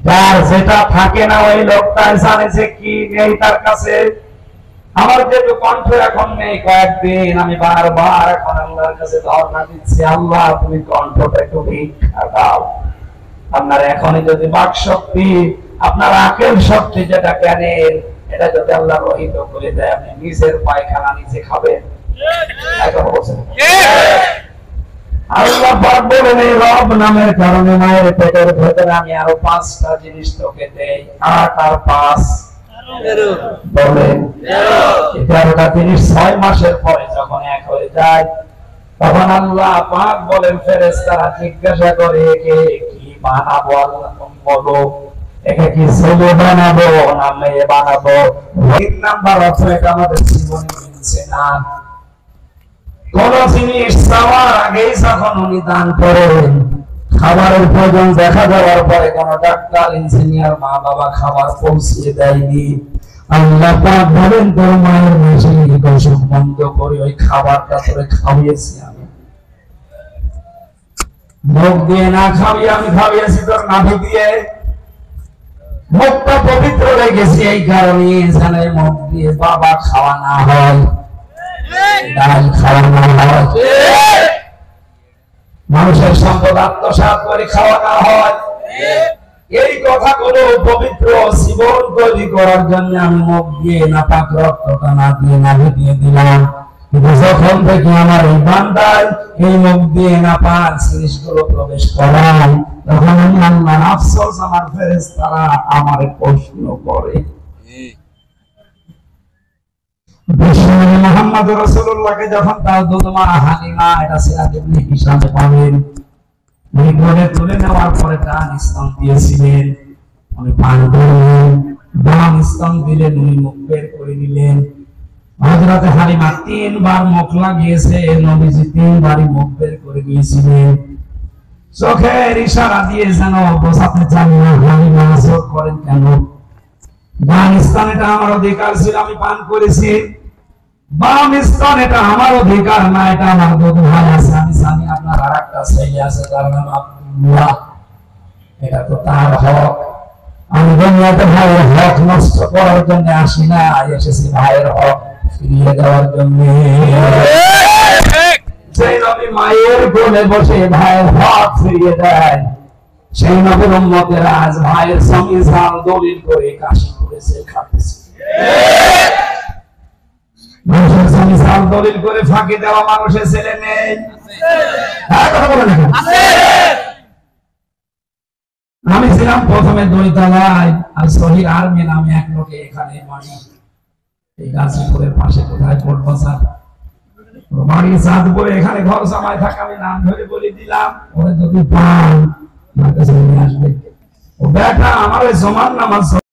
যার যেটা থাকে না ওই লোকটা জানে যে কি নেই তার কাছে। আমার যেহেতু কণ্ঠ এখন নেই, কয়েকদিন আমি বারবার এখন আল্লাহর কাছে ধর্ণা দিচ্ছি, আল্লাহ তুমি কণ্ঠটা একটু ভিক্ষা দাও। আপনার এখনই যদি বাক শক্তি, আপনার আকেল শক্তি যেটা জ্ঞানের, এটা যদি আল্লাহ রহিত করে দেয়, আপনি নিজের পায়খানা নিজে খাবেন। আল্লাহ পাক বলেন এই রব নামের কারণে মায়ের পেটের ভেতরে আমি আরো 5টা জিনিস তোকে দেই। 8 আর 5 বলেন 11টা জিনিস 6 মাসের পরে যখন এক হয়ে যায়, তখন আল্লাহ পাক বলেন ফেরেশতারা জিজ্ঞাসা করে একে কি বানাবো? আল্লাহ বলো একে কি ছেলে বানাবো না মেয়ে বানাবো? 3 নাম্বার অর্থ এটা আমাদের জীবনে মিলছে না। কোন জিনিস চাওয়ার আগেই যখন উনি দান করেন, খাবারের প্রয়োজন দেখা যাওয়ার পরে কোন ডাক্তার, ইঞ্জিনিয়ার, মা বাবা খাবার পৌঁছিয়ে দেয়নি। আল্লাহ পাক বলেন তোর মায়ের মেশিন গোসল বন্ধ করে ওই খাবারটা তোরে খাওয়িয়েছি আমি। মুখ দিয়ে না খাওয়িয়ে আমি খাওয়িয়েছি তোর নাভি দিয়ে। মুখটা পবিত্র রেখেছি এই কারণে যেন মুখ দিয়ে বাবা খাওয়া না হয়, ডাল খাওয়ানো হয়, মানুষের সম্পদ আত্মসাৎ করে খাওয়ানো হয়। এই কথাগুলো পবিত্র জীবন তৈরি করার জন্য আমি মুখ দিয়ে নাপাক রক্তটা না দিয়ে নাভি দিয়ে দিলাম। কিন্তু যখন থেকে আমার এই বান্দায় এই মুখ দিয়ে নাপাক জিনিসগুলো প্রবেশ করায়, তখন আমি আল্লাহর আফসোস আমার ফেরেশতারা আমারে প্রশ্ন করে। মুহাম্মদ রাসূলুল্লাহকে যখন তার দুধমা হালিমা এটা সিরাত ইবনে হিশামে পাবেন, উনি কোলে তুলে নেওয়ার পরে ডান স্তন দিয়েছিলেন, উনি পান করলেন, বাম স্তন দিলেন, উনি মুখ বের করে নিলেন। হযরত হালিমা 3 বার মুখ লাগিয়েছে, নবীজি 3 বারই মুখ বের করে দিয়েছিলেন। চোখের ইশারা দিয়ে যেন বোঝাতে চান না হালিমা জোর করেন কেন? ডান স্তন এটা আমার অধিকার ছিল, আমি পান করেছি। বাম স্তন এটা আমার অধিকার না, এটা আমার দুধ ভাই আছে, আমি জানি আপনার আর একটা ছেলে আছে তার নাম আব্দুল্লাহ, এটা তো তার হক। আমি দুনিয়াতে ভাইয়ের হক নষ্ট করার জন্য আসি না, এসেছি ভাইয়ের হক ফিরিয়ে দেওয়ার জন্য। সেই নবী মায়ের কোলে বসে ভাইয়ের হক ফিরিয়ে দেয়, সেই নবীর উম্মতেরা আজ ভাইয়ের সঙ্গে জাল দলিল করে কাশি করেছে, খাটেছে। মানুষের সঙ্গে জাল দলিল করে ফাঁকি দেওয়া মানুষের ছেলে নেই? আমি ছিলাম প্রথমে 2 তলায়, আর শহীদ আর্মি নামে এক লোকে এখানে বাড়ি, এই গাজীপুরের পাশে কোথায় পড়বো স্যার, বাড়ি চাঁদপুরে, এখানে ঘর জামাই থাকে। আমি নাম ধরে বলে দিলাম, ওরা যদি পান আসবে ও বেটা আমার সমান নামাজ